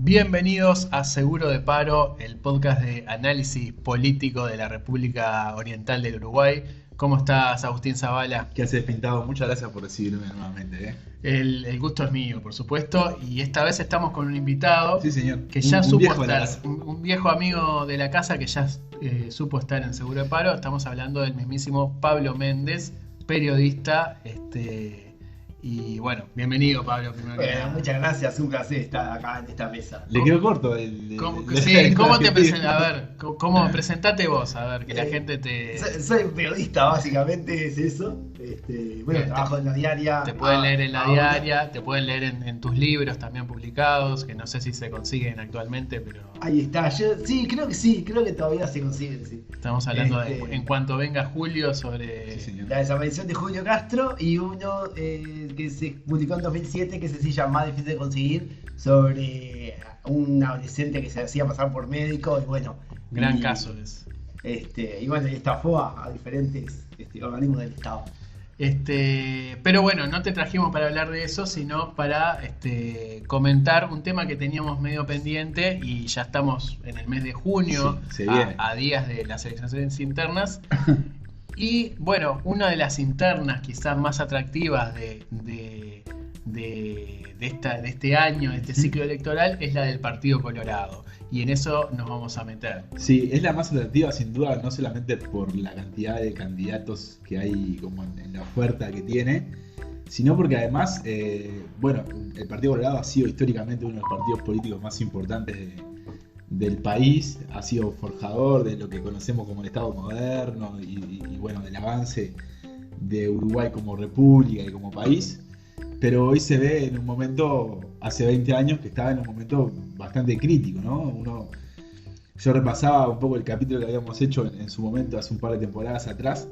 Bienvenidos a Seguro de Paro, el podcast de análisis político de la República Oriental del Uruguay. ¿Cómo estás, Agustín Zavala? ¿Qué haces, Pintado? Muchas gracias por recibirme nuevamente. El gusto es mío, por supuesto, y esta vez estamos con un invitado Sí, señor. que ya Un supo viejo de la estar, casa. un viejo amigo de la casa que ya supo estar en Seguro de Paro. Estamos hablando del mismísimo Pablo Méndez, periodista, y bueno, bienvenido, Pablo, primero que nada. Muchas gracias, un placer estar acá en esta mesa. Le quedó corto ¿Cómo ¿Cómo te presentas? A ver, ¿cómo presentate vos? A ver, que la gente te... Soy un periodista, básicamente, es eso. Trabajo en la diaria. Te pueden leer en la ahora. diaria, te pueden leer en tus libros también publicados, que no sé si se consiguen actualmente, pero Ahí está, creo que todavía se consigue, sí. estamos hablando de Este- en cuanto venga Julio sobre... Sí, señor. La desaparición de Julio Castro y uno que se publicó en 2007 que se llama Más difícil de conseguir sobre un adolescente que se hacía pasar por médico y bueno. Gran y, caso es. Y bueno, y estafó a diferentes organismos del Estado. Pero bueno, no te trajimos para hablar de eso, sino para comentar un tema que teníamos medio pendiente y ya estamos en el mes de junio, Sí, se viene. a días de las elecciones internas. Y bueno, una de las internas quizás más atractivas de este año, de este ciclo electoral, es la del Partido Colorado. Y en eso nos vamos a meter. Sí, es la más atractiva sin duda, no solamente por la cantidad de candidatos que hay como en la oferta que tiene, sino porque además, el Partido Colorado ha sido históricamente uno de los partidos políticos más importantes del país, ha sido forjador de lo que conocemos como el Estado moderno y bueno, del avance de Uruguay como república y como país. Pero hoy se ve en un momento, hace 20 años, que estaba en un momento bastante crítico, ¿no? Yo repasaba un poco el capítulo que habíamos hecho en su momento, hace un par de temporadas atrás,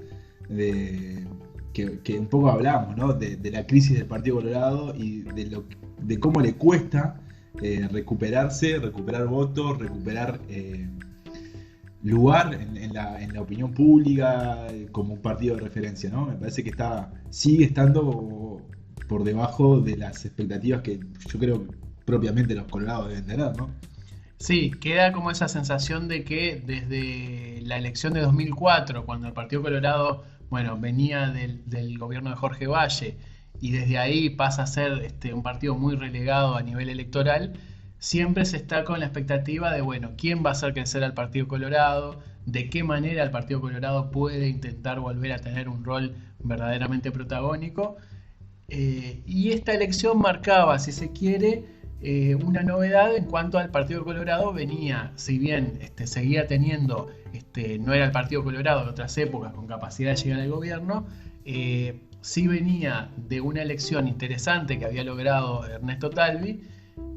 que un poco hablamos, ¿no? De la crisis del Partido Colorado y de cómo le cuesta recuperar votos, recuperar lugar en la opinión pública como un partido de referencia, ¿no? Me parece que sigue estando por debajo de las expectativas que yo creo propiamente los colorados deben tener, ¿no? Sí, queda como esa sensación de que desde la elección de 2004, cuando el Partido Colorado, bueno, venía del gobierno de Jorge Valle y desde ahí pasa a ser un partido muy relegado a nivel electoral, siempre se está con la expectativa de, bueno, quién va a hacer crecer al Partido Colorado, de qué manera el Partido Colorado puede intentar volver a tener un rol verdaderamente protagónico. Y esta elección marcaba, si se quiere, una novedad en cuanto al Partido Colorado venía, si bien seguía teniendo, no era el Partido Colorado de otras épocas con capacidad de llegar al gobierno, sí venía de una elección interesante que había logrado Ernesto Talvi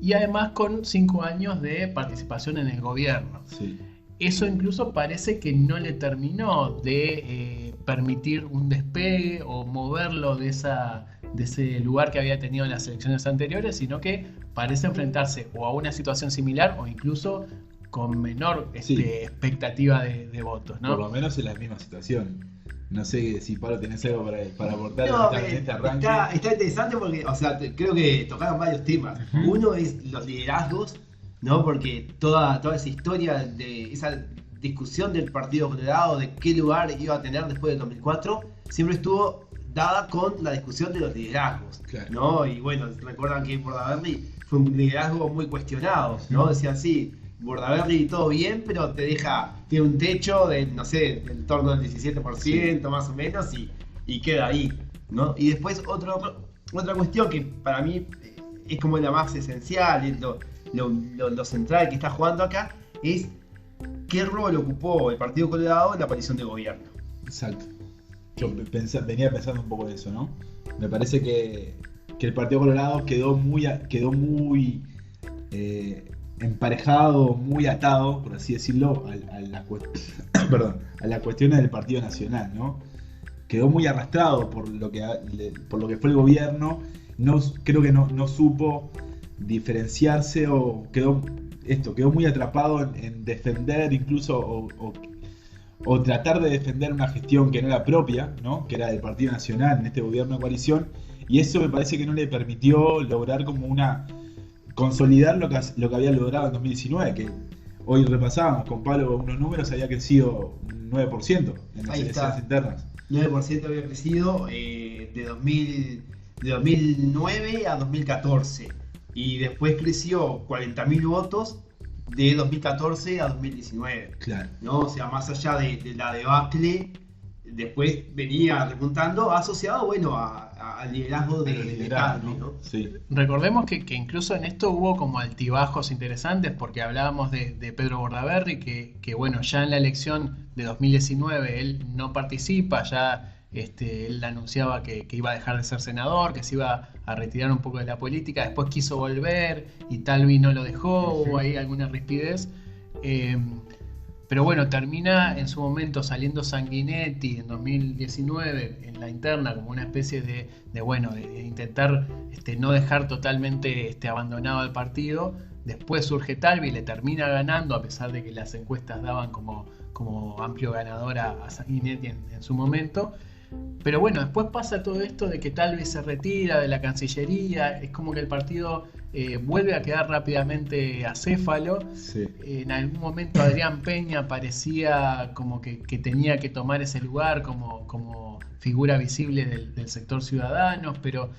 y además con 5 años de participación en el gobierno. Sí. Eso incluso parece que no le terminó de permitir un despegue o moverlo de ese lugar que había tenido en las elecciones anteriores, sino que parece enfrentarse o a una situación similar o incluso con menor Sí. expectativa de votos, ¿no? Por lo menos en la misma situación. No sé si Pablo tenés algo para aportar No, en este arranque. está interesante porque, creo que tocaron varios temas. Ujú. Uno es los liderazgos, ¿no? Porque toda esa historia de esa discusión del Partido Colorado, de qué lugar iba a tener después del 2004, siempre estuvo dada con la discusión de los liderazgos, Claro. ¿no? Y bueno, recuerdan que Bordaberry fue un liderazgo muy cuestionado, ¿no? Decían, sí, Bordaberry todo bien, pero tiene un techo de, no sé, en torno al 17% más o menos y queda ahí, ¿no? Y después otra cuestión que para mí es como la más esencial, es lo central que está jugando acá, es qué rol ocupó el Partido Colorado en la aparición de gobierno. Exacto. Yo venía pensando un poco en eso, ¿no? Me parece que el Partido Colorado quedó muy emparejado, muy atado, por así decirlo, a las cuestiones del Partido Nacional, ¿no? Quedó muy arrastrado por lo que fue el gobierno. Creo que no supo diferenciarse o quedó muy atrapado en defender incluso o tratar de defender una gestión que no era propia, ¿no? Que era del Partido Nacional en este gobierno de coalición, y eso me parece que no le permitió lograr como consolidar lo que había logrado en 2019, que hoy repasábamos con Pablo unos números, había crecido un 9% en las Ahí elecciones está. internas. 9% había crecido de 2009 a 2014. Y después creció 40.000 votos de 2014 a 2019. Claro. ¿No? O sea, más allá de la debacle, después venía remontando, asociado, bueno, al liderazgo de liderazgo, Talvi, ¿no? Sí. Recordemos que incluso en esto hubo como altibajos interesantes porque hablábamos de Pedro Bordaberry, que bueno, ya en la elección de 2019 él no participa, ya él anunciaba que iba a dejar de ser senador, que se iba a retirar un poco de la política, después quiso volver y Talvi no lo dejó, hubo ahí alguna rispidez. Pero bueno, termina en su momento saliendo Sanguinetti en 2019 en la interna como una especie de intentar no dejar totalmente abandonado al partido. Después surge Talvi, le termina ganando a pesar de que las encuestas daban como amplio ganador a Sanguinetti en su momento. Pero bueno, después pasa todo esto de que Talvi se retira de la Cancillería, es como que el partido vuelve a quedar rápidamente acéfalo. Sí. En algún momento Adrián Peña parecía como que tenía que tomar ese lugar como figura visible del sector ciudadano, pero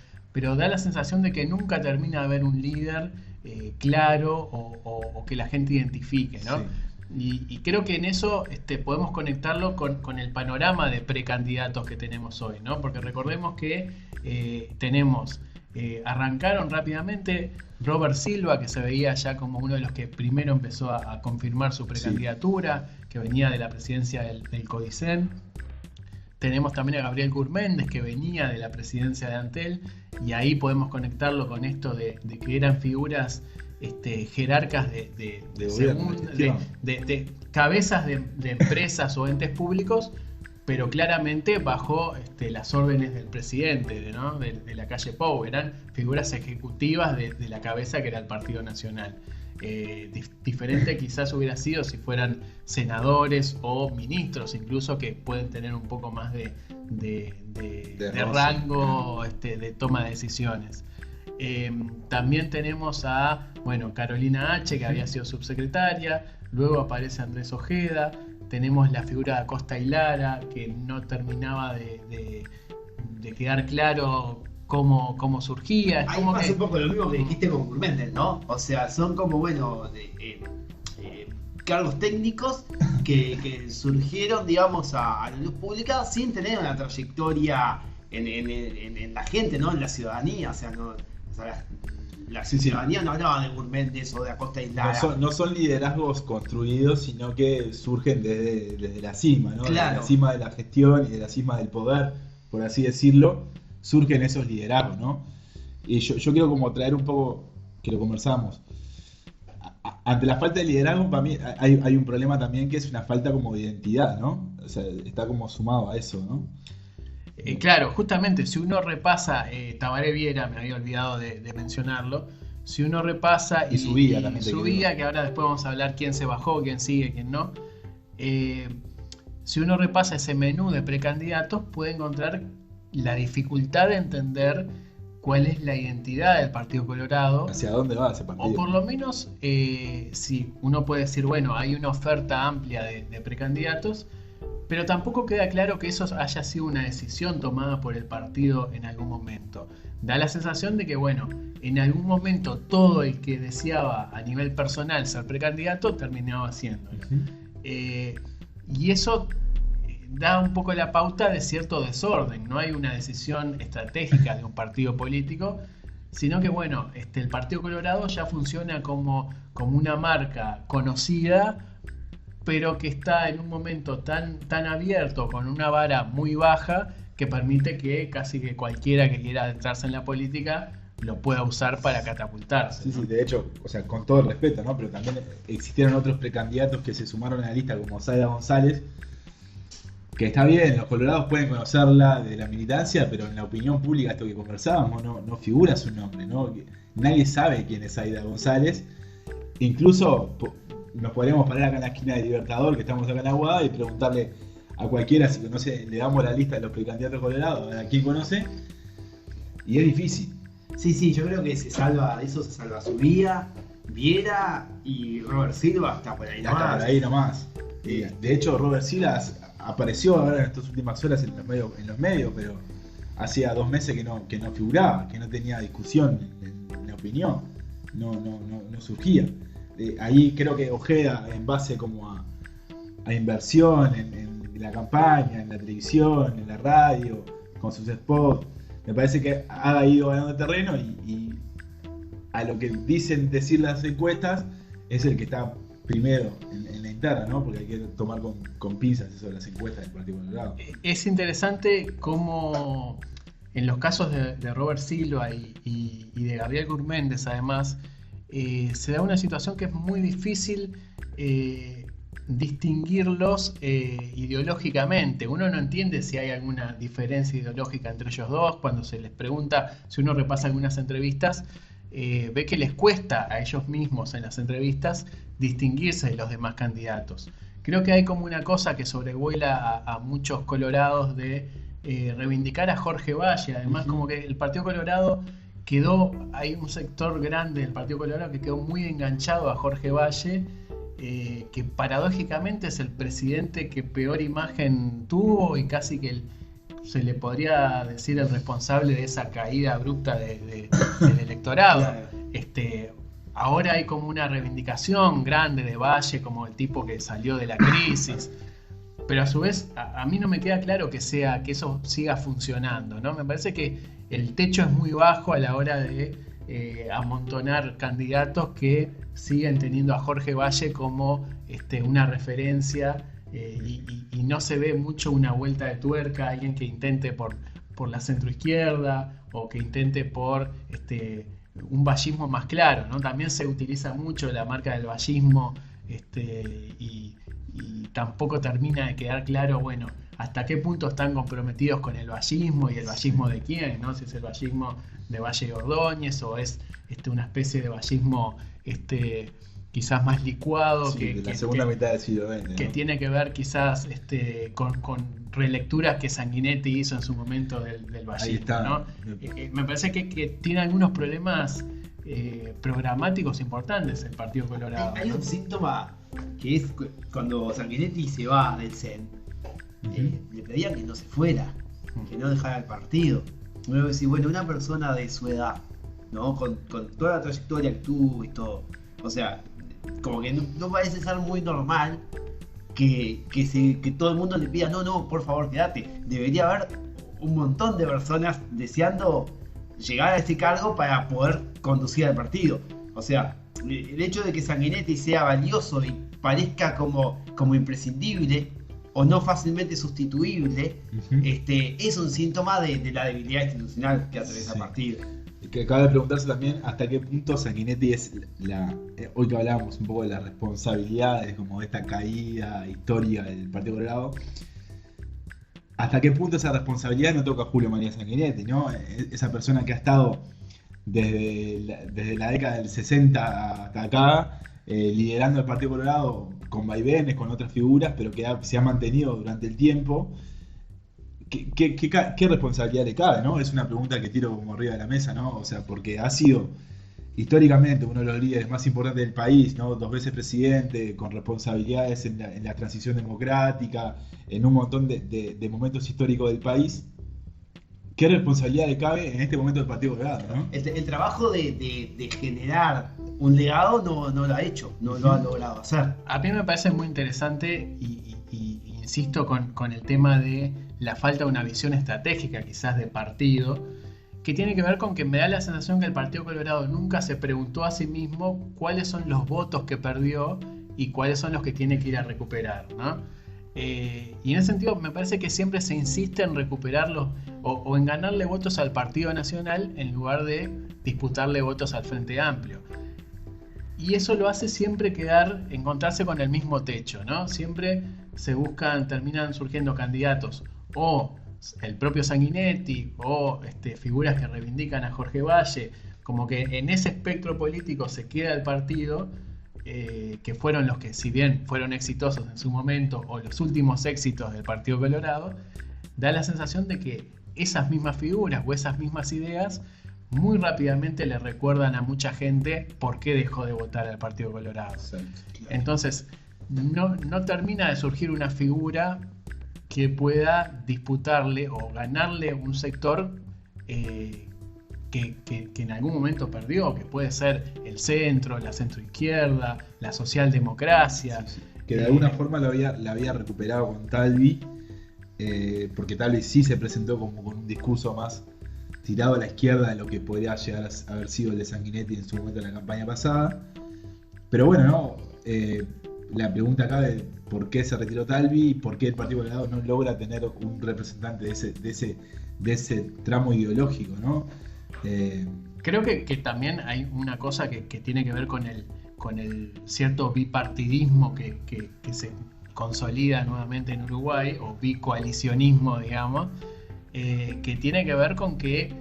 da la sensación de que nunca termina de haber un líder claro o que la gente identifique, ¿no? Sí. Y creo que en eso podemos conectarlo con el panorama de precandidatos que tenemos hoy, ¿no? Porque recordemos que arrancaron rápidamente Robert Silva, que se veía ya como uno de los que primero empezó a confirmar su precandidatura, que venía de la presidencia del Codicen. Tenemos también a Gabriel Gurméndez, que venía de la presidencia de Antel, y ahí podemos conectarlo con esto de que eran figuras jerarcas de gobierno, de cabezas de empresas o entes públicos, pero claramente bajo las órdenes del presidente, ¿no? de la calle Pou. Eran figuras ejecutivas de la cabeza que era el Partido Nacional. Diferente quizás hubiera sido si fueran senadores o ministros, incluso, que pueden tener un poco más de rango de toma de decisiones. También tenemos a Carolina H., que había sido subsecretaria, luego aparece Andrés Ojeda, tenemos la figura de Acosta y Lara, que no terminaba de quedar claro cómo surgía. Ahí pasa un poco lo mismo que dijiste con Gurméndez, ¿no? O sea, son como, cargos técnicos que surgieron, digamos, a la luz pública sin tener una trayectoria en la gente, ¿no? En la ciudadanía, o sea, la ciudadanía no hablaba de Gurméndez o de Acosta y Lara. No son liderazgos construidos, sino que surgen desde la cima, ¿no? Claro. De la cima de la gestión y de la cima del poder, por así decirlo, surgen esos liderazgos, ¿no? Y yo quiero como traer un poco, que lo conversamos, ante la falta de liderazgo, para mí hay un problema también, que es una falta como de identidad, ¿no? O sea, está como sumado a eso, ¿no? Claro, justamente, si uno repasa, Tabaré Viera, me había olvidado de mencionarlo, si uno repasa y Subía también, que ahora después vamos a hablar quién se bajó, quién sigue, quién no, si uno repasa ese menú de precandidatos, puede encontrar la dificultad de entender cuál es la identidad del Partido Colorado. ¿Hacia dónde va ese partido? O por lo menos, si uno puede decir, hay una oferta amplia de precandidatos, pero tampoco queda claro que eso haya sido una decisión tomada por el partido en algún momento. Da la sensación de que, en algún momento todo el que deseaba a nivel personal ser precandidato terminaba haciéndolo. Y eso da un poco la pauta de cierto desorden. No hay una decisión estratégica de un partido político, sino que el Partido Colorado ya funciona como una marca conocida, pero que está en un momento tan abierto, con una vara muy baja, que permite que casi que cualquiera que quiera adentrarse en la política lo pueda usar para catapultarse. Sí, de hecho, con todo el respeto, ¿no? Pero también existieron otros precandidatos que se sumaron a la lista, como Zaida González, que está bien, los colorados pueden conocerla de la militancia, pero en la opinión pública, esto que conversábamos, no figura su nombre, ¿no? Nadie sabe quién es Zaida González. Incluso nos podríamos parar acá en la esquina de Libertador, que estamos acá en Aguada, y preguntarle a cualquiera si conoce, le damos la lista de los precandidatos colorados, a quién conoce, y es difícil. Sí, yo creo que se salva Zubia, Viera y Robert Silva hasta por ahí Hasta por nomás. ahí nomás. De hecho, Robert Silas apareció ahora en estas últimas horas en los medios, pero hacía 2 meses que no figuraba, que no tenía discusión en la opinión, no surgía. Ahí creo que Ojeda, en base como a inversión en la campaña, en la televisión, en la radio, con sus spots, me parece que ha ido ganando terreno y a lo que dicen decir las encuestas es el que está primero en la interna, ¿no? Porque hay que tomar con pinzas eso de las encuestas del Partido Colorado. Es interesante cómo en los casos de Robert Silva y de Gabriel Gurméndez, además, se da una situación que es muy difícil distinguirlos ideológicamente. Uno no entiende si hay alguna diferencia ideológica entre ellos dos. Cuando se les pregunta, si uno repasa algunas entrevistas, ve que les cuesta a ellos mismos en las entrevistas distinguirse de los demás candidatos. Creo que hay como una cosa que sobrevuela a muchos colorados de reivindicar a Jorge Valle. Además, como que el Partido Colorado hay un sector grande del Partido Colorado que quedó muy enganchado a Jorge Valle, que paradójicamente es el presidente que peor imagen tuvo y casi que se le podría decir el responsable de esa caída abrupta del electorado. Claro. Ahora hay como una reivindicación grande de Valle como el tipo que salió de la crisis, pero a su vez a mí no me queda claro que eso siga funcionando, ¿no? Me parece que el techo es muy bajo a la hora de amontonar candidatos que siguen teniendo a Jorge Valle como una referencia, y no se ve mucho una vuelta de tuerca, alguien que intente por la centroizquierda o que intente por un vallismo más claro, ¿no? También se utiliza mucho la marca del vallismo, y tampoco termina de quedar claro, bueno, hasta qué punto están comprometidos con el vallismo y el vallismo de quién, ¿no? Si es el vallismo de Valle y Ordóñez o es una especie de vallismo quizás más licuado, Sí, de la segunda mitad del siglo XX, que ¿no? tiene que ver quizás con relecturas que Sanguinetti hizo en su momento del vallismo, Ahí está. ¿no? Me parece que tiene algunos problemas programáticos importantes el Partido Colorado, Hay ¿no? un síntoma que es cuando Sanguinetti se va del CEN, le pedían que no se fuera, que no dejara el partido. Luego decir, bueno, una persona de su edad, ¿no? Con toda la trayectoria que tuvo y todo, o sea, como que no parece ser muy normal que todo el mundo le pida, no, por favor, quédate. Debería haber un montón de personas deseando llegar a este cargo para poder conducir al partido. O sea, el hecho de que Sanguinetti sea valioso y parezca como imprescindible o no fácilmente sustituible, es un síntoma de la debilidad institucional que atraviesa el partido. Que acaba de preguntarse también hasta qué punto Sanguinetti es hoy que hablábamos un poco de las responsabilidades, como de esta caída histórica del Partido Colorado, hasta qué punto esa responsabilidad no toca a Julio María Sanguinetti, ¿no? Esa persona que ha estado desde la década del 60 hasta acá, liderando el Partido Colorado con vaivenes, con otras figuras, pero que se ha mantenido durante el tiempo. ¿Qué responsabilidad le cabe, ¿no? Es una pregunta que tiro como arriba de la mesa, ¿no? O sea, porque ha sido históricamente uno de los líderes más importantes del país, ¿no? 2 veces presidente, con responsabilidades en la transición democrática, en un montón de momentos históricos del país. ¿Qué responsabilidad le cabe en este momento del Partido Colorado, ¿no? El trabajo de generar un legado no lo ha hecho, no lo ha logrado hacer. A mí me parece muy interesante y insisto con el tema de la falta de una visión estratégica quizás de partido, que tiene que ver con que me da la sensación que el Partido Colorado nunca se preguntó a sí mismo cuáles son los votos que perdió y cuáles son los que tiene que ir a recuperar, ¿no? Y en ese sentido me parece que siempre se insiste en recuperarlos o en ganarle votos al Partido Nacional en lugar de disputarle votos al Frente Amplio. Y eso lo hace siempre encontrarse con el mismo techo, ¿no? Siempre terminan surgiendo candidatos o el propio Sanguinetti o figuras que reivindican a Jorge Valle, como que en ese espectro político se queda el partido, que fueron los que, si bien fueron exitosos en su momento o los últimos éxitos del Partido Colorado, da la sensación de que esas mismas figuras o esas mismas ideas muy rápidamente le recuerdan a mucha gente por qué dejó de votar al Partido Colorado. Exacto. Entonces, no termina de surgir una figura que pueda disputarle o ganarle un sector que en algún momento perdió, que puede ser el centro, la centroizquierda, la socialdemocracia. Sí. Que de alguna forma la había recuperado con Talvi, porque Talvi sí se presentó como con un discurso más tirado a la izquierda de lo que podría llegar a haber sido el de Sanguinetti en su momento en la campaña pasada. Pero bueno, ¿no? La pregunta acá de por qué se retiró Talvi y por qué el Partido Colorado no logra tener un representante de ese tramo ideológico, ¿no? Creo que también hay una cosa que tiene que ver con el cierto bipartidismo que se consolida nuevamente en Uruguay, o bicoalicionismo, digamos, que tiene que ver con que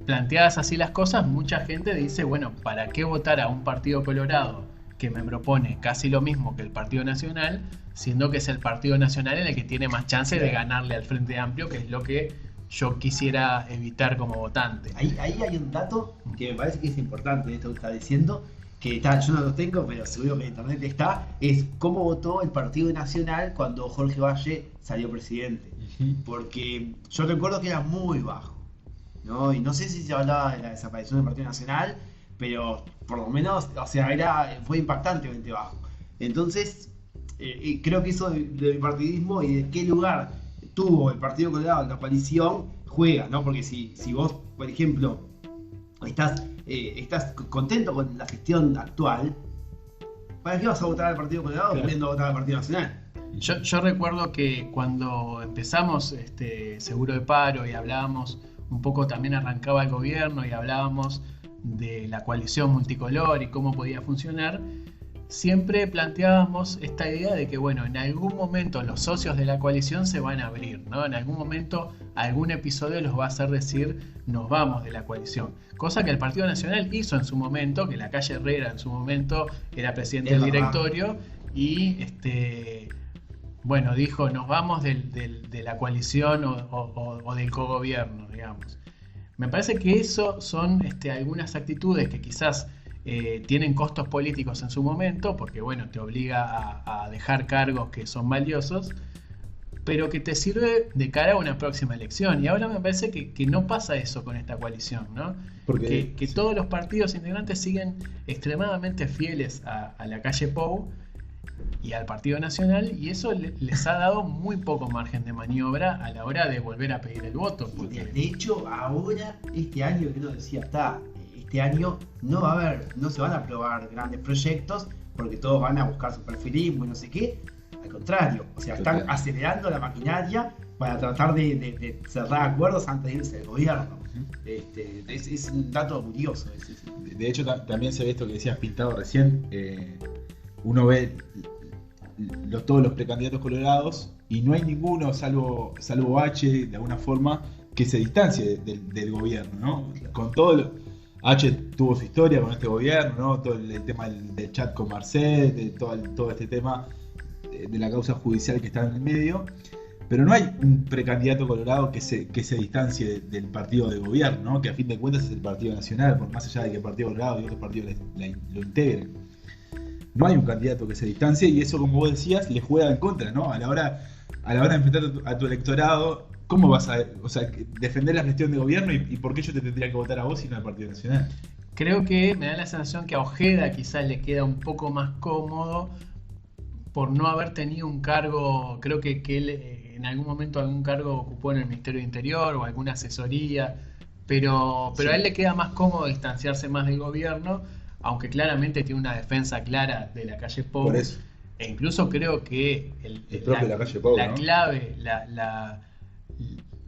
planteadas así las cosas, mucha gente dice, bueno, ¿para qué votar a un Partido Colorado que me propone casi lo mismo que el Partido Nacional, siendo que es el Partido Nacional en el que tiene más chance de ganarle al Frente Amplio, que es lo que yo quisiera evitar como votante? Ahí hay un dato que me parece que es importante de esto que está diciendo, que yo no lo tengo, pero seguro que en internet está, es cómo votó el Partido Nacional cuando Jorge Valle salió presidente. Porque yo recuerdo que era muy bajo, ¿no? Y no sé si se hablaba de la desaparición del Partido Nacional, pero por lo menos, o sea, fue impactantemente bajo. Entonces, creo que eso del bipartidismo y de qué lugar tuvo el Partido Colorado en la coalición juega, ¿no? Porque si vos, por ejemplo, estás contento con la gestión actual, ¿para qué vas a votar al Partido Colorado queriendo votar al Partido Nacional? Yo recuerdo que cuando empezamos Seguro de Paro y hablábamos un poco, también arrancaba el gobierno y hablábamos de la coalición multicolor y cómo podía funcionar, siempre planteábamos esta idea de que, bueno, en algún momento los socios de la coalición se van a abrir, ¿no? En algún momento algún episodio los va a hacer decir, nos vamos de la coalición. Cosa que el Partido Nacional hizo en su momento, que la Calle Herrera en su momento era presidente del directorio y bueno, dijo, nos vamos de la coalición o del cogobierno, digamos. Me parece que eso son algunas actitudes que quizás tienen costos políticos en su momento, porque bueno, te obliga a dejar cargos que son valiosos, pero que te sirve de cara a una próxima elección. Y ahora me parece que no pasa eso con esta coalición, ¿no? Porque sí, todos los partidos integrantes siguen extremadamente fieles a la Calle Pou y al Partido Nacional, y eso les ha dado muy poco margen de maniobra a la hora de volver a pedir el voto. Porque... De hecho, ahora, este año, que nos decía, este año no se van a aprobar grandes proyectos, porque todos van a buscar su perfilismo y no sé qué. Al contrario, o sea, están acelerando la maquinaria para tratar de cerrar acuerdos antes de irse del gobierno. Es un dato curioso. De hecho, también se ve esto que decías pintado recién. Uno ve todos los precandidatos colorados y no hay ninguno, salvo H, de alguna forma, que se distancie del gobierno, ¿no? Con todo H tuvo su historia con este gobierno, ¿no? Todo el tema del chat con Marcet, todo este tema de la causa judicial que está en el medio, pero no hay un precandidato colorado que se distancie del partido de gobierno, ¿no? Que a fin de cuentas es el Partido Nacional, por más allá de que el Partido Colorado y otros partidos lo integren. No hay un candidato que se distancie, y eso, como vos decías, le juega en contra, ¿no? A la hora de enfrentar a tu electorado, ¿cómo vas a defender la gestión de gobierno y por qué yo te tendría que votar a vos y no al Partido Nacional? Creo que me da la sensación que a Ojeda quizás le queda un poco más cómodo por no haber tenido un cargo. Creo que él en algún momento algún cargo ocupó en el Ministerio de Interior o alguna asesoría, pero sí, a él le queda más cómodo distanciarse más del gobierno, aunque claramente tiene una defensa clara de la Calle Pou. Por eso. E incluso creo que la Calle Pou, la ¿no? clave,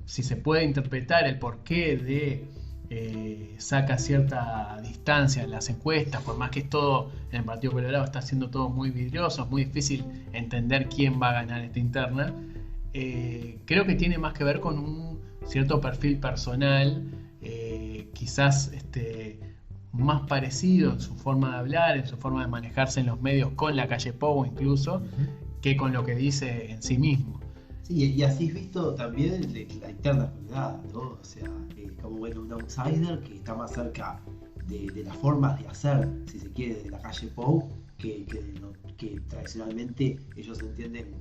si se puede interpretar el porqué de saca cierta distancia en las encuestas, por más que todo en el Partido Colorado está siendo todo muy vidrioso, es muy difícil entender quién va a ganar esta interna. Creo que tiene más que ver con un cierto perfil personal, quizás más parecido en su forma de hablar, en su forma de manejarse en los medios con la Calle Pou incluso, que con lo que dice en sí mismo. Sí, y así es visto también la interna colorada, ¿no? O sea, como bueno, un outsider que está más cerca de las formas de hacer, si se quiere, de la calle Pou, que tradicionalmente ellos entienden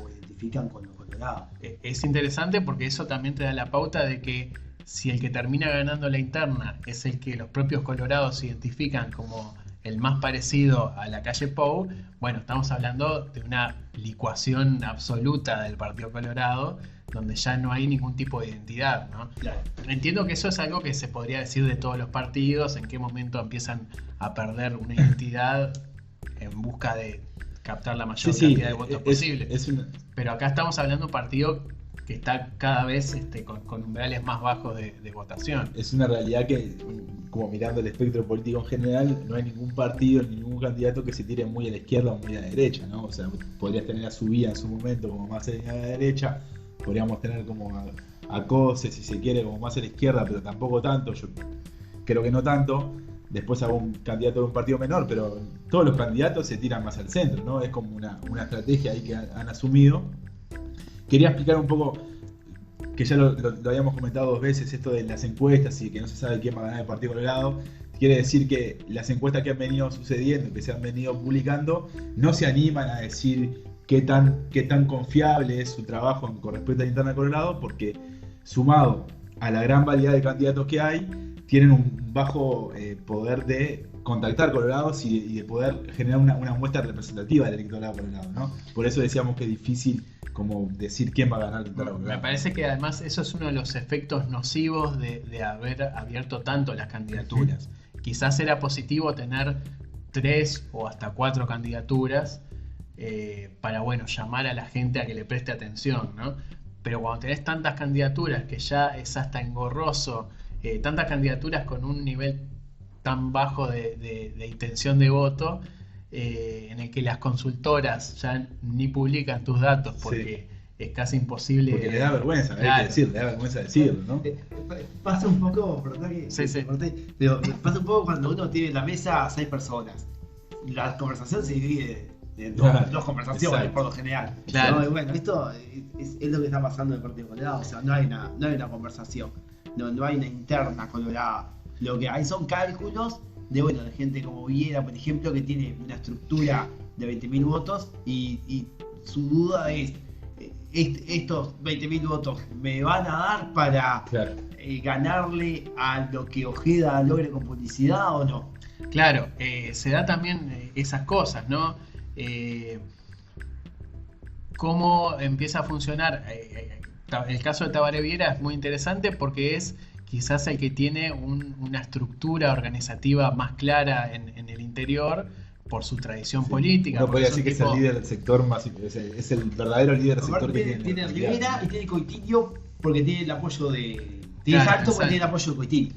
o identifican con lo colorado. Es interesante porque eso también te da la pauta de que si el que termina ganando la interna es el que los propios colorados identifican como el más parecido a la calle Pou, bueno, estamos hablando de una licuación absoluta del Partido Colorado, donde ya no hay ningún tipo de identidad, ¿no? Claro. Entiendo que eso es algo que se podría decir de todos los partidos, en qué momento empiezan a perder una identidad en busca de captar la mayor cantidad de votos posible. Pero acá estamos hablando de un partido que está cada vez con umbrales más bajos de votación. Es una realidad que, como mirando el espectro político en general, no hay ningún partido ni ningún candidato que se tire muy a la izquierda o muy a la derecha, ¿no? O sea, podrías tener a Subía en su momento como más a la derecha, podríamos tener como a Cose, si se quiere, como más a la izquierda, pero tampoco tanto, yo creo que no tanto. Después hago un candidato de un partido menor, pero todos los candidatos se tiran más al centro, ¿no? Es como una estrategia ahí que han asumido. Quería explicar un poco, que ya lo habíamos comentado 2 veces, esto de las encuestas y que no se sabe quién va a ganar el Partido Colorado. Quiere decir que las encuestas que han venido sucediendo, que se han venido publicando, no se animan a decir qué tan confiable es su trabajo con respecto a la interna de Colorado, porque sumado a la gran variedad de candidatos que hay, tienen un bajo poder de contactar colorados y de poder generar una muestra representativa del electorado colorado, ¿no? Por eso decíamos que es difícil como decir quién va a ganar el electorado colorado. Me parece que además eso es uno de los efectos nocivos de haber abierto tanto las candidaturas. Quizás era positivo tener 3 o hasta 4 candidaturas para, bueno, llamar a la gente a que le preste atención, ¿no? Pero cuando tenés tantas candidaturas que ya es hasta engorroso, tantas candidaturas con un nivel tan bajo de intención de voto, en el que las consultoras ya ni publican tus datos porque es casi imposible. Porque le da vergüenza, claro. Hay que decir, le da vergüenza decirlo, ¿no? Pasa un poco, perdón que Sí. pero pasa un poco cuando uno tiene en la mesa 6 personas. La conversación se divide en dos conversaciones, Exacto. por lo general. Claro. ¿No? Y bueno, esto es lo que está pasando en el Partido Colorado. O sea, no hay una conversación, no hay una interna colorada. Lo que hay son cálculos de gente como Viera, por ejemplo, que tiene una estructura de 20.000 votos y su duda es, estos 20.000 votos me van a dar para ganarle a lo que Ojeda logre con publicidad o no. Claro, se da también esas cosas, ¿no? Cómo empieza a funcionar. El caso de Tabaré Viera es muy interesante porque es quizás el que tiene una estructura organizativa más clara en el interior por su tradición política. No podría decir que es el líder del sector más, es el verdadero líder del sector que tiene Rivera y tiene Coitinho porque tiene el apoyo de... Tiene Claro, Salto porque tiene el apoyo de Coitinho.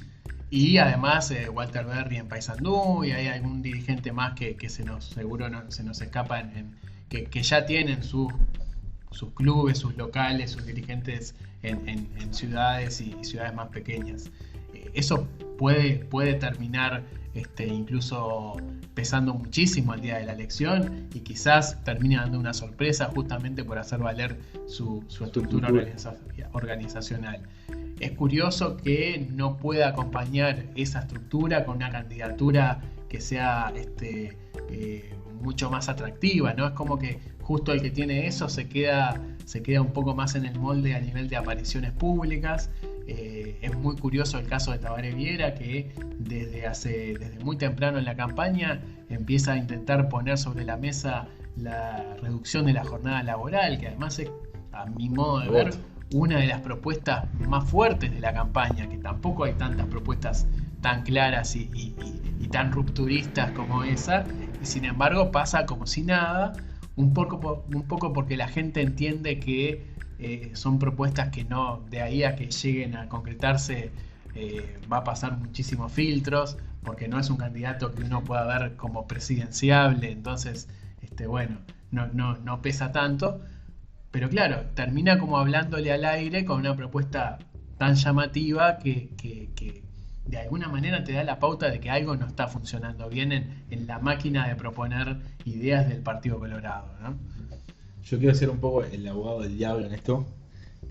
Y además Walter Berry en Paysandú, y hay algún dirigente más que seguro se nos escapa, que ya tienen sus clubes, sus locales, sus dirigentes en ciudades y ciudades más pequeñas. Eso puede terminar incluso pesando muchísimo el día de la elección y quizás termine dando una sorpresa justamente por hacer valer su estructura organizacional. Es curioso que no pueda acompañar esa estructura con una candidatura que sea mucho más atractiva, ¿no? Es como que justo el que tiene eso se queda un poco más en el molde a nivel de apariciones públicas. Es muy curioso el caso de Tabaré Viera, que desde muy temprano en la campaña empieza a intentar poner sobre la mesa la reducción de la jornada laboral, que además es, a mi modo de ver, una de las propuestas más fuertes de la campaña, que tampoco hay tantas propuestas tan claras y tan rupturistas como esa, y sin embargo pasa como si nada, un poco porque la gente entiende que son propuestas que no, de ahí a que lleguen a concretarse, va a pasar muchísimos filtros, porque no es un candidato que uno pueda ver como presidenciable, entonces no pesa tanto. Pero claro, termina como hablándole al aire con una propuesta tan llamativa que de alguna manera te da la pauta de que algo no está funcionando bien en la máquina de proponer ideas del Partido Colorado, ¿no? Yo quiero ser un poco el abogado del diablo en esto,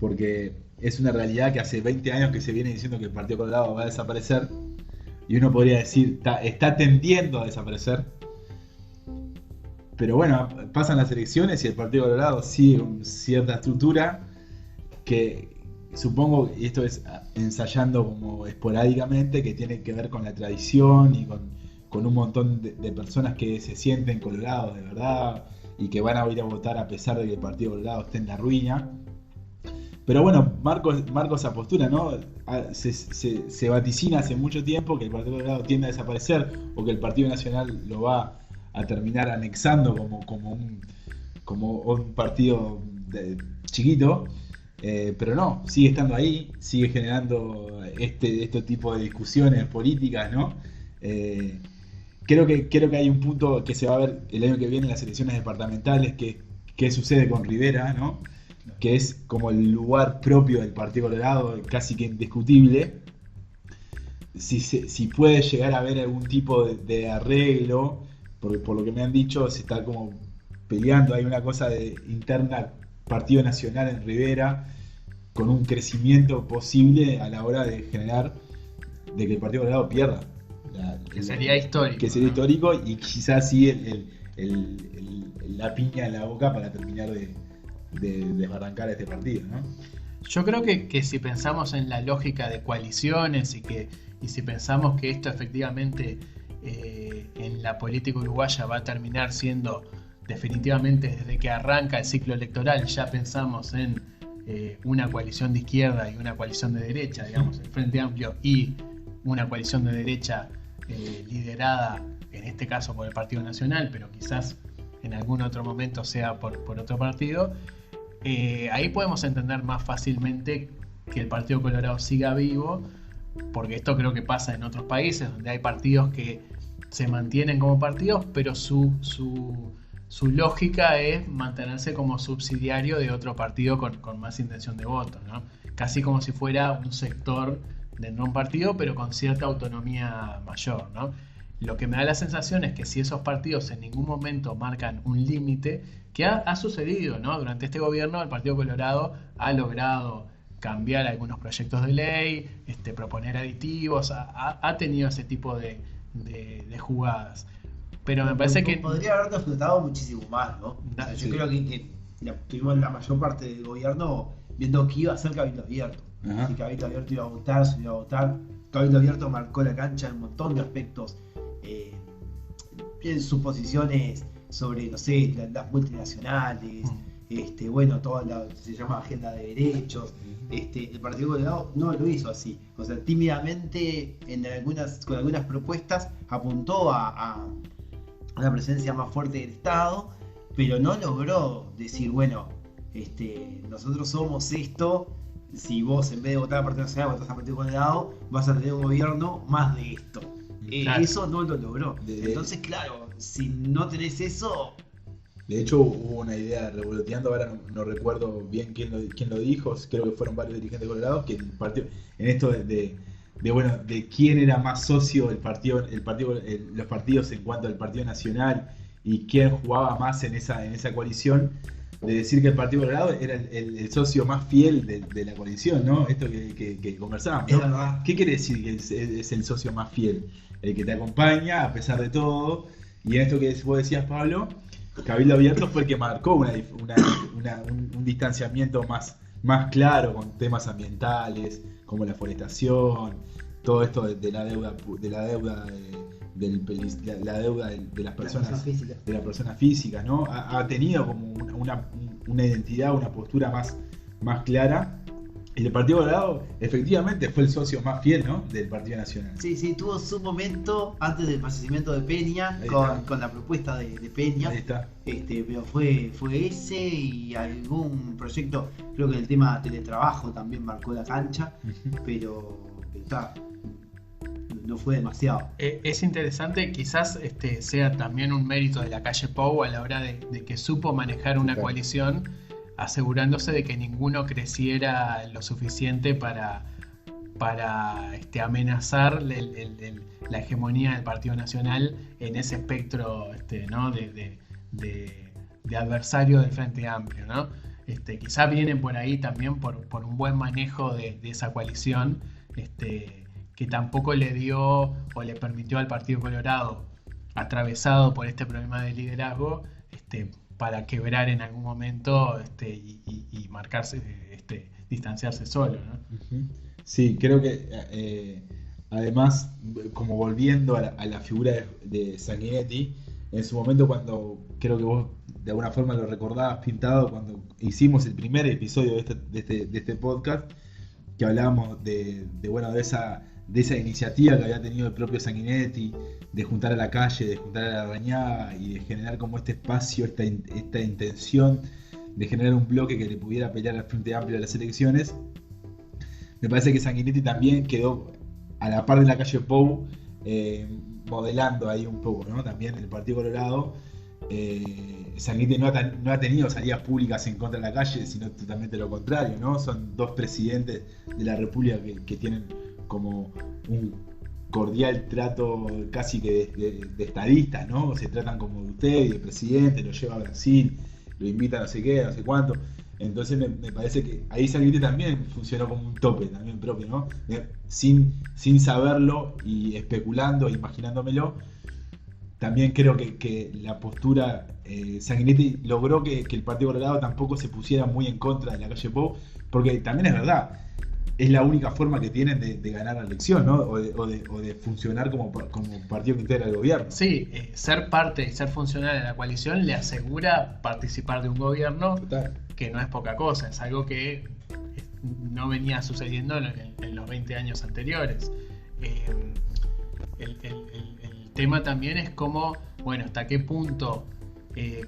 porque es una realidad que hace 20 años que se viene diciendo que el Partido Colorado va a desaparecer, y uno podría decir, está tendiendo a desaparecer, pero bueno, pasan las elecciones y el Partido Colorado sigue con cierta estructura que supongo, y esto es ensayando como esporádicamente, que tiene que ver con la tradición y con un montón de personas que se sienten colorados de verdad y que van a ir a votar a pesar de que el Partido Colorado esté en la ruina. Pero bueno, marco esa postura, ¿no? Se vaticina hace mucho tiempo que el Partido Colorado tiende a desaparecer o que el Partido Nacional lo va a terminar anexando como un partido chiquito. Pero no, sigue estando ahí, sigue generando este tipo de discusiones políticas, ¿no? Creo que hay un punto que se va a ver el año que viene en las elecciones departamentales, que sucede con Rivera, ¿no? Que es como el lugar propio del Partido Colorado, casi que indiscutible. Si puede llegar a haber algún tipo de arreglo, porque por lo que me han dicho se está como peleando, hay una cosa de interna Partido Nacional en Rivera, con un crecimiento posible a la hora de generar de que el Partido Colorado pierda. Que sería histórico. Que sería histórico y quizás sí la piña en la boca para terminar de desbarrancar a este partido, ¿no? Yo creo que si pensamos en la lógica de coaliciones y si pensamos que esto efectivamente en la política uruguaya va a terminar siendo definitivamente desde que arranca el ciclo electoral, ya pensamos en una coalición de izquierda y una coalición de derecha, digamos, el Frente Amplio y una coalición de derecha liderada en este caso por el Partido Nacional, pero quizás en algún otro momento sea por otro partido. Ahí podemos entender más fácilmente que el Partido Colorado siga vivo, porque esto creo que pasa en otros países donde hay partidos que se mantienen como partidos, pero su lógica es mantenerse como subsidiario de otro partido con más intención de voto, ¿no? Casi como si fuera un sector dentro de un partido, pero con cierta autonomía mayor, ¿no? Lo que me da la sensación es que si esos partidos en ningún momento marcan un límite, que ha sucedido, ¿no? Durante este gobierno el Partido Colorado ha logrado cambiar algunos proyectos de ley, proponer aditivos, ha tenido ese tipo de jugadas. Pero me parece que podría habernos explotado muchísimo más, ¿no? Yo creo que tuvimos la mayor parte del gobierno viendo que iba a ser Cabildo Abierto. Si Cabildo Abierto iba a votar, se iba a votar. Cabildo Abierto marcó la cancha en un montón de aspectos. En sus posiciones sobre, no sé, las multinacionales, bueno, toda se llama agenda de derechos. El Partido Colorado no lo hizo así. O sea, tímidamente con algunas propuestas apuntó a una presencia más fuerte del Estado, pero no logró decir, bueno, nosotros somos esto. Si vos en vez de votar al Partido Nacional votás al Partido Colorado, vas a tener un gobierno más de esto. Claro. Eso no lo logró. Entonces, claro, si no tenés eso... De hecho, hubo una idea revoloteando, ahora no recuerdo bien quién lo dijo, creo que fueron varios dirigentes colorados, que el partido, en esto de quién era más socio los partidos en cuanto al Partido Nacional y quién jugaba más en esa coalición, de decir que el Partido Colorado era el socio más fiel de la coalición, ¿no? Esto que conversábamos, ¿no? ¿Qué quiere decir que es el socio más fiel? El que te acompaña a pesar de todo. Y en esto que vos decías, Pablo, Cabildo Abierto fue el que marcó un distanciamiento más claro con temas ambientales, como la forestación, todo esto de la deuda de las personas físicas, ¿no? Ha tenido como una identidad, una postura más clara. Y el Partido Colorado efectivamente fue el socio más fiel, ¿no?, del Partido Nacional. Sí, tuvo su momento antes del fallecimiento de Peña, con la propuesta de Peña. Ahí está. Pero fue ese y algún proyecto, creo que el tema teletrabajo también marcó la cancha, pero no fue demasiado. Es interesante, quizás sea también un mérito de la calle Pou a la hora de que supo manejar una coalición, asegurándose de que ninguno creciera lo suficiente para amenazar la hegemonía del Partido Nacional en ese espectro, ¿no?, de de adversario del Frente Amplio, ¿no? Quizá vienen por ahí también por un buen manejo de esa coalición, que tampoco le dio o le permitió al Partido Colorado, atravesado por este problema de liderazgo, para quebrar en algún momento y marcarse, distanciarse solo, ¿no? Sí, creo que además, como volviendo a la figura de Sanguinetti, en su momento cuando, creo que vos de alguna forma lo recordabas pintado, cuando hicimos el primer episodio de este podcast, que hablábamos de esa iniciativa que había tenido el propio Sanguinetti, de juntar a la calle, de juntar a la Rañaga y de generar como este espacio, esta intención de generar un bloque que le pudiera pelear al Frente Amplio de las elecciones. Me parece que Sanguinetti también quedó a la par de la calle Pou, modelando ahí un poco, ¿no? También el Partido Colorado. Sanguinetti no ha tenido salidas públicas en contra de la calle, sino totalmente lo contrario, ¿no? Son dos presidentes de la República que tienen como un cordial trato casi que de estadistas, ¿no? Se tratan como de usted y de presidente, lo lleva a Brasil, lo invita a no sé qué, no sé cuánto. Entonces me parece que ahí Sanguinetti también funcionó como un tope también propio, ¿no? Sin saberlo y especulando, imaginándomelo. También creo que la postura, Sanguinetti logró que el Partido Colorado tampoco se pusiera muy en contra de la calle Pou, porque también es verdad, es la única forma que tienen de ganar la elección, ¿no? O de funcionar como partido que integra el gobierno. Sí, ser parte y ser funcional de la coalición le asegura participar de un gobierno. Total. Que no es poca cosa, es algo que no venía sucediendo en los 20 años anteriores. El tema también es cómo, bueno, hasta qué punto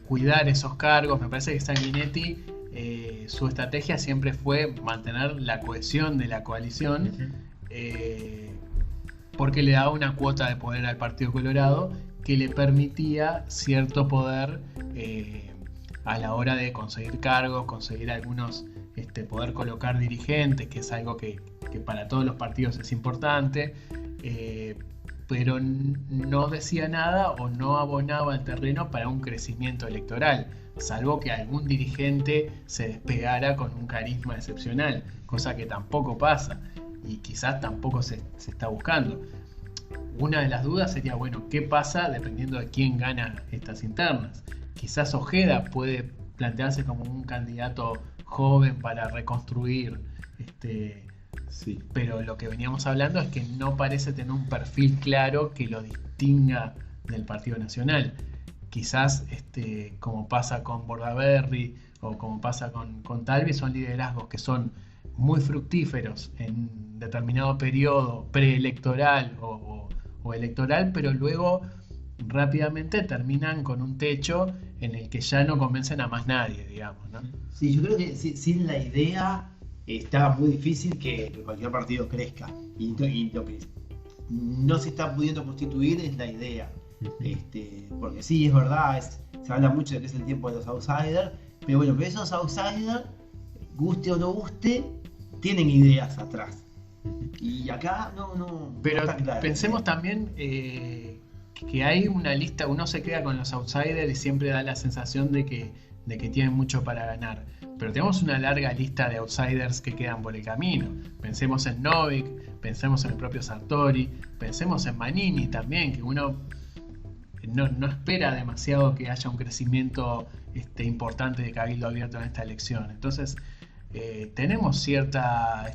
cuidar esos cargos. Me parece que Sanguinetti, su estrategia siempre fue mantener la cohesión de la coalición, porque le daba una cuota de poder al Partido Colorado que le permitía cierto poder a la hora de conseguir cargos, conseguir algunos, poder colocar dirigentes, que es algo que para todos los partidos es importante, pero no decía nada o no abonaba el terreno para un crecimiento electoral, salvo que algún dirigente se despegara con un carisma excepcional, cosa que tampoco pasa y quizás tampoco se está buscando. Una de las dudas sería, bueno, ¿qué pasa dependiendo de quién gana estas internas? Quizás Ojeda puede plantearse como un candidato joven para reconstruir, sí. Pero lo que veníamos hablando es que no parece tener un perfil claro que lo distinga del Partido Nacional. Quizás, como pasa con Bordaberry o como pasa con Talvi, son liderazgos que son muy fructíferos en determinado periodo preelectoral o electoral, pero luego rápidamente terminan con un techo en el que ya no convencen a más nadie, digamos, ¿no? Sí, yo creo que sin la idea está muy difícil que cualquier partido crezca. Y lo que no se está pudiendo constituir es la idea. Porque sí, es verdad, se habla mucho de que es el tiempo de los outsiders, pero bueno, que esos outsiders, guste o no guste, tienen ideas atrás. Y acá no pero está claro. Pensemos también que hay una lista, uno se queda con los outsiders y siempre da la sensación de que tienen mucho para ganar, pero tenemos una larga lista de outsiders que quedan por el camino. Pensemos en Novik, pensemos en el propio Sartori, pensemos en Manini también, que uno no espera demasiado que haya un crecimiento importante de Cabildo Abierto en esta elección. Entonces tenemos cierta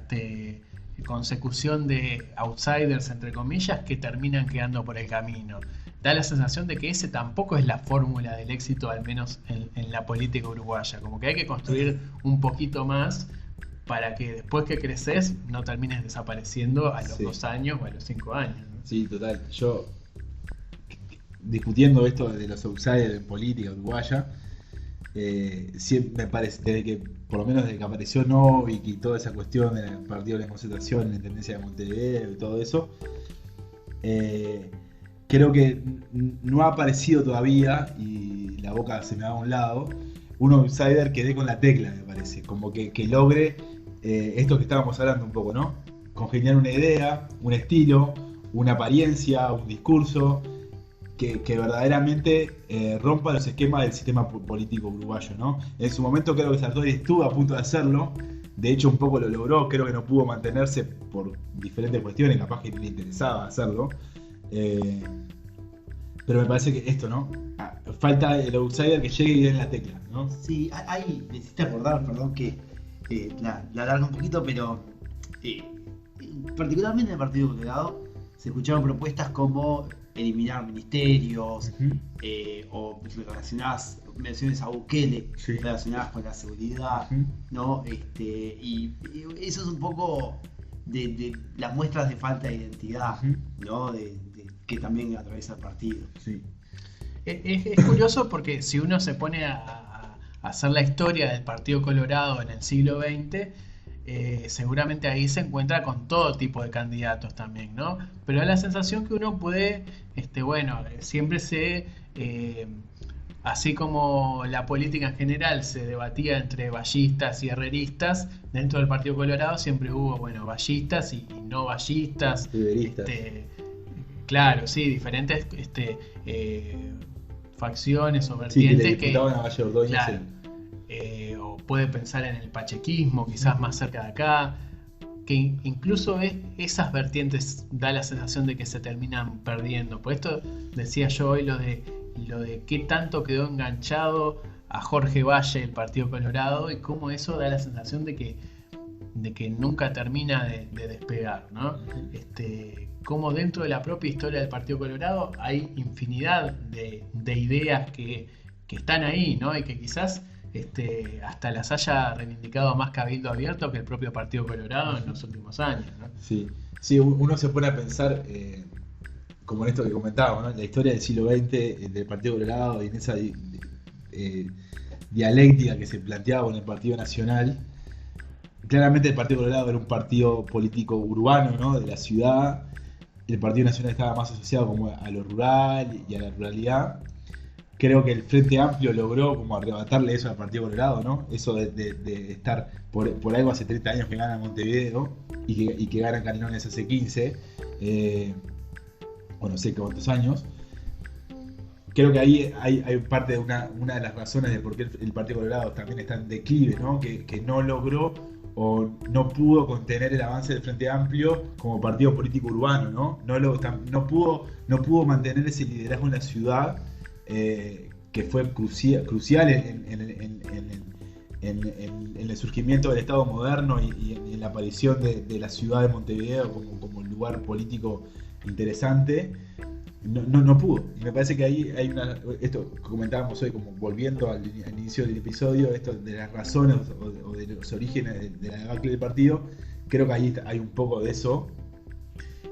consecución de outsiders, entre comillas, que terminan quedando por el camino. Da la sensación de que ese tampoco es la fórmula del éxito, al menos en la política uruguaya. Como que hay que construir un poquito más para que después que creces no termines desapareciendo a los 2 años o a los 5 años, ¿no? Sí, total. Yo, discutiendo esto de los outsiders en política uruguaya, siempre me parece, por lo menos desde que apareció Novik y toda esa cuestión del partido de la concentración, la intendencia de Montevideo y todo eso, creo que no ha aparecido todavía, y la boca se me va a un lado, un outsider que dé con la tecla, me parece, como que logre esto que estábamos hablando un poco, ¿no? Congeniar una idea, un estilo, una apariencia, un discurso, que verdaderamente rompa los esquemas del sistema político uruguayo, ¿no? En su momento creo que Sartori estuvo a punto de hacerlo, de hecho un poco lo logró, creo que no pudo mantenerse por diferentes cuestiones, capaz que le interesaba hacerlo, pero me parece que esto, ¿no? Falta el outsider que llegue y dé en la tecla, ¿no? Sí, ahí me hiciste acordar, perdón que la alargo un poquito, pero particularmente en el Partido Colorado se escucharon propuestas como eliminar ministerios, o relacionadas, menciones a Bukele, Sí. relacionadas con la seguridad, Ujú. ¿no? Y eso es un poco de las muestras de falta de identidad, Ujú. ¿no? Que también atraviesa el partido. Sí. Es curioso porque si uno se pone a hacer la historia del Partido Colorado en el siglo XX, seguramente ahí se encuentra con todo tipo de candidatos también, ¿no? Pero da la sensación que uno puede, siempre así como la política en general se debatía entre vallistas y herreristas, dentro del Partido Colorado siempre hubo, vallistas y no vallistas, Riveristas. claro, sí, diferentes facciones o Sí, que vertientes le disputaban a Valle Ordóñez. claro, o puede pensar en el pachequismo, quizás más cerca de acá, que incluso esas vertientes da la sensación de que se terminan perdiendo. Por esto decía yo hoy lo de qué tanto quedó enganchado a Jorge Valle el Partido Colorado y cómo eso da la sensación de que nunca termina de despegar, ¿no? Como dentro de la propia historia del Partido Colorado hay infinidad de ideas que están ahí, ¿no? Y que quizás hasta las haya reivindicado más Cabildo Abierto que el propio Partido Colorado en los últimos años, ¿no? Sí, sí, uno se pone a pensar, como en esto que comentábamos, ¿no? En la historia del siglo XX del Partido Colorado y en esa dialéctica que se planteaba con el Partido Nacional. Claramente el Partido Colorado era un partido político urbano, ¿no? De la ciudad. El Partido Nacional estaba más asociado como a lo rural y a la ruralidad. Creo que el Frente Amplio logró como arrebatarle eso al Partido Colorado, ¿no? Eso de estar por algo hace 30 años que gana Montevideo y que gana Canelones hace 15, o no sé cuántos años. Creo que ahí hay parte de una de las razones de por qué el Partido Colorado también está en declive, ¿no? Que no logró o no pudo contener el avance del Frente Amplio como partido político urbano, ¿no? No pudo mantener ese liderazgo en la ciudad, que fue crucial en el surgimiento del Estado moderno y en la aparición de la ciudad de Montevideo como un lugar político interesante. No pudo. Y me parece que ahí hay esto que comentábamos hoy, como volviendo al inicio del episodio, esto de las razones o de los orígenes de la debacle del partido. Creo que ahí hay un poco de eso,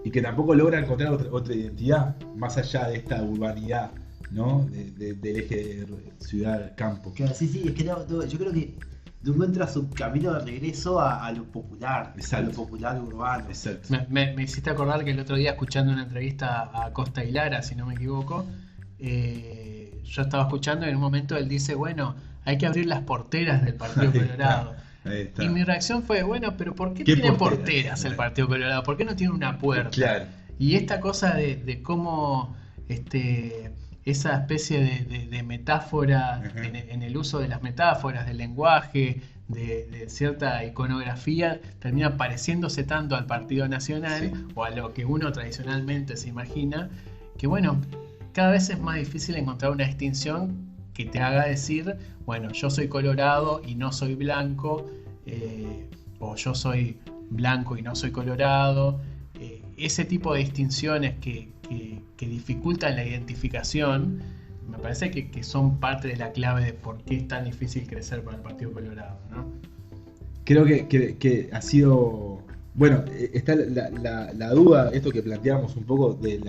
y que tampoco logra encontrar otra identidad más allá de esta urbanidad, ¿no? Del eje ciudad-campo. Claro, sí, es que yo creo que no encuentra su camino de regreso a lo popular, Exacto. a lo popular urbano. Exacto. Me hiciste acordar que el otro día, escuchando una entrevista a Costa y Lara, si no me equivoco, yo estaba escuchando y en un momento él dice, bueno, hay que abrir las porteras del Partido Colorado. Ahí está. Y mi reacción fue, bueno, pero ¿por qué ¿Qué tiene porteras? porteras el Partido Colorado? ¿Por qué no tiene una puerta? Claro. Y esta cosa de cómo esa especie de metáfora, Ajá. en el uso de las metáforas, del lenguaje, de cierta iconografía, termina pareciéndose tanto al Partido Nacional, Sí. o a lo que uno tradicionalmente se imagina, que bueno, cada vez es más difícil encontrar una distinción que te haga decir, bueno, yo soy colorado y no soy blanco, o yo soy blanco y no soy colorado. Ese tipo de distinciones que dificultan la identificación, me parece que son parte de la clave de por qué es tan difícil crecer para el Partido Colorado, ¿no? Creo que ha sido... Bueno, está la duda, esto que planteamos un poco de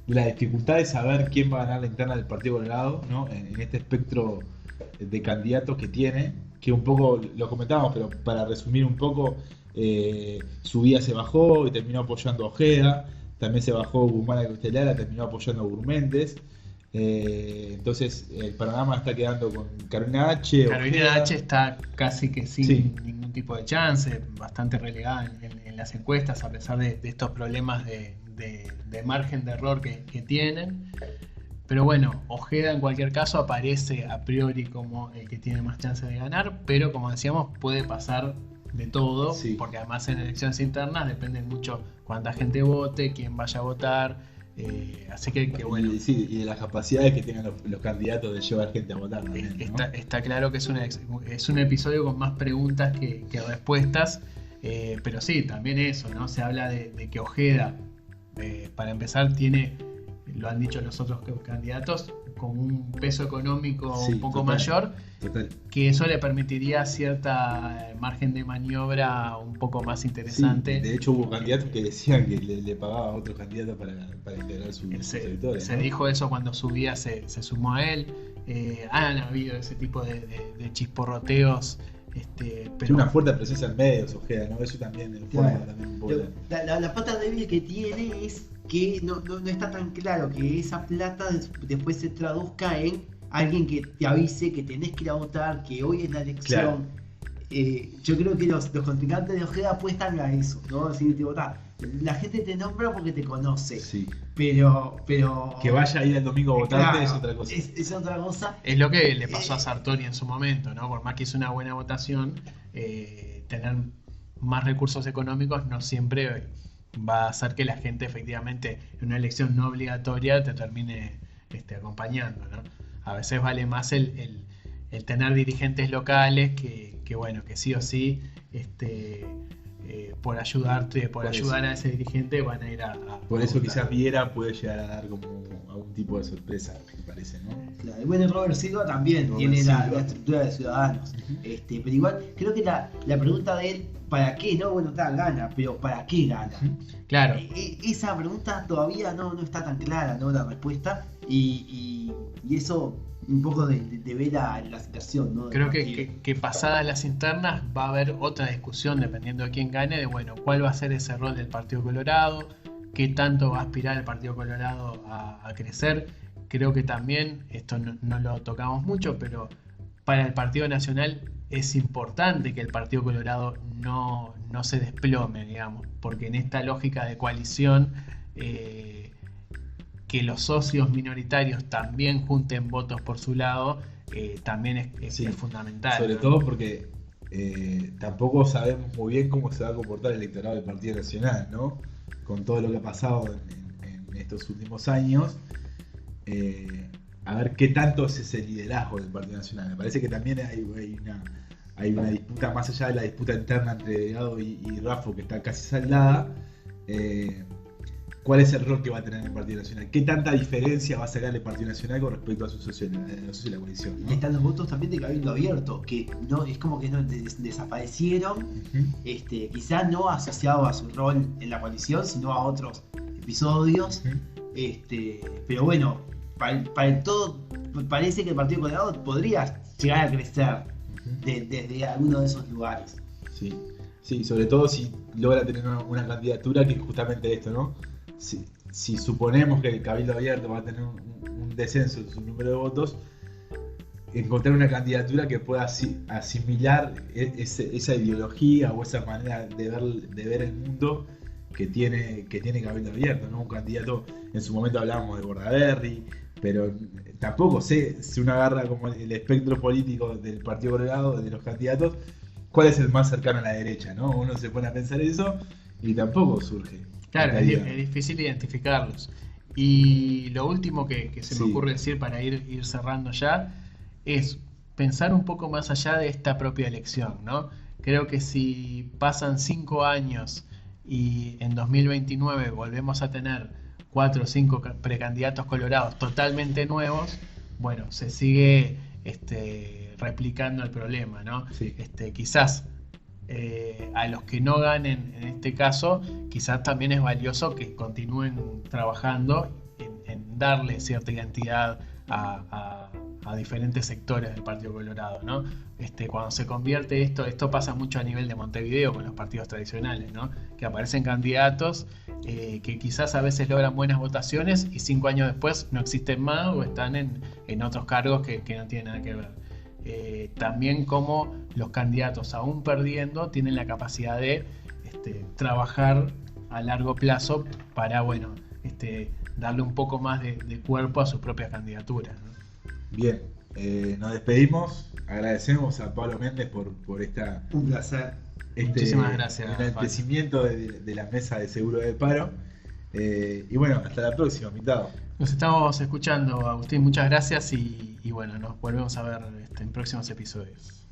la dificultad de saber quién va a ganar la interna del Partido Colorado, ¿no? En este espectro de candidatos que tiene, que un poco lo comentábamos, pero para resumir un poco, Subía se bajó y terminó apoyando a Ojeda, también se bajó Guzmán a Castelara, terminó apoyando a Gurméndez. Entonces el panorama está quedando con Carolina H. Carolina H está casi que sin Sí. ningún tipo de chance, bastante relegada en las encuestas, a pesar de estos problemas de de margen de error que tienen. Pero bueno, Ojeda en cualquier caso aparece a priori como el que tiene más chances de ganar, pero como decíamos, puede pasar de todo, Sí. porque además en elecciones internas depende mucho cuánta gente vote, quién vaya a votar, así que bueno. Y de las capacidades que tengan los candidatos de llevar gente a votar también, ¿no? Está claro que es un episodio con más preguntas que respuestas, pero sí, también eso, ¿no? Se habla de que Ojeda, para empezar, tiene, lo han dicho los otros candidatos, con un peso económico Sí, un poco total. mayor, Total. que eso le permitiría cierta margen de maniobra un poco más Sí, interesante. de hecho hubo candidatos que decían que le pagaba a otros candidatos para integrar sus sectores, Se ¿no? dijo eso cuando subía, se sumó a él. Han habido ese tipo de chisporroteos, Tiene pero una fuerte presencia en medios, Ojeda, ¿no? Eso también informa Claro. también un poco. La pata débil que tiene es que no está tan claro que esa plata después se traduzca en alguien que te avise que tenés que ir a votar, que hoy es la elección. Yo creo que los contrincantes de Ojeda apuestan a eso, ¿no? Así te votás. La gente te nombra porque te conoce, Sí. pero Que vaya a ir el domingo a votarte claro, es otra cosa. Es otra cosa. es lo que le pasó a Sartori en su momento, ¿no? Por más que hizo una buena votación, tener más recursos económicos no siempre va a hacer que la gente efectivamente en una elección no obligatoria te termine acompañando, ¿no? A veces vale más el tener dirigentes locales que bueno, que sí o sí por ayudarte, por Por ayudar eso. a ese dirigente van a ir a Por eso votar. quizás Viera puede llegar a dar como algún tipo de sorpresa, me parece, ¿no? Claro, y bueno, Robert Silva también Robert tiene Silva. la estructura de Ciudadanos. Pero igual, creo que la pregunta de él, ¿para qué? No, bueno, está, gana, pero ¿para qué gana? Claro, Esa pregunta todavía no está tan clara, ¿no? La respuesta. Y eso un poco devela la situación, ¿no? del creo partido. que pasadas las internas va a haber otra discusión dependiendo de quién gane, de bueno, cuál va a ser ese rol del Partido Colorado, qué tanto va a aspirar el Partido Colorado a crecer. Creo que también, esto no lo tocamos mucho, pero para el Partido Nacional es importante que el Partido Colorado no se desplome, digamos, porque en esta lógica de coalición, que los socios minoritarios también junten votos por su lado, también es Sí, fundamental, Sobre ¿no? todo porque tampoco sabemos muy bien cómo se va a comportar el electorado del Partido Nacional, ¿no? Con todo lo que ha pasado en estos últimos años. A ver qué tanto es ese liderazgo del Partido Nacional. Me parece que también hay una disputa, más allá de la disputa interna entre Delgado y Raffo, que está casi saldada. ¿Cuál es el rol que va a tener el Partido Nacional? ¿Qué tanta diferencia va a sacar el Partido Nacional con respecto a su socio de la coalición, Y ¿no? están los votos también de Cabildo Abierto, que no es como que no desaparecieron, Ujú. quizá no asociado a su rol en la coalición, sino a otros episodios. Pero bueno, para el todo parece que el Partido Colorado podría llegar a crecer desde alguno de esos lugares. Sí, sí, sobre todo si logra tener una candidatura que es justamente esto, ¿no? Si suponemos que el Cabildo Abierto va a tener un descenso en su número de votos, encontrar una candidatura que pueda asimilar esa ideología o esa manera de ver el mundo que tiene Cabildo Abierto, ¿no? Un candidato, en su momento hablábamos de Bordaberry, pero tampoco sé si uno agarra como el espectro político del Partido Colorado, de los candidatos, cuál es el más cercano a la derecha, ¿no? Uno se pone a pensar eso y tampoco surge. Claro, la es idea. difícil identificarlos. Y lo último que se me Sí. ocurre decir para ir cerrando ya es pensar un poco más allá de esta propia elección, ¿no? Creo que si pasan 5 años y en 2029 volvemos a tener 4 o 5 precandidatos colorados totalmente nuevos, bueno, se sigue replicando el problema, ¿no? Sí. Quizás a los que no ganen en este caso, quizás también es valioso que continúen trabajando en darle cierta identidad a diferentes sectores del Partido Colorado, ¿no? Cuando se convierte esto pasa mucho a nivel de Montevideo con los partidos tradicionales, ¿no? Que aparecen candidatos que quizás a veces logran buenas votaciones y 5 años después no existen más o están en otros cargos que no tienen nada que ver. También como los candidatos, aún perdiendo, tienen la capacidad de trabajar a largo plazo para, bueno, darle un poco más de cuerpo a sus propias candidaturas, ¿no? Bien, nos despedimos. Agradecemos a Pablo Méndez por esta Un placer. Muchísimas gracias, enaltecimiento de la mesa de seguro de paro. Y bueno, hasta la próxima, invitado. Nos estamos escuchando, Agustín, muchas gracias y bueno, nos volvemos a ver en próximos episodios.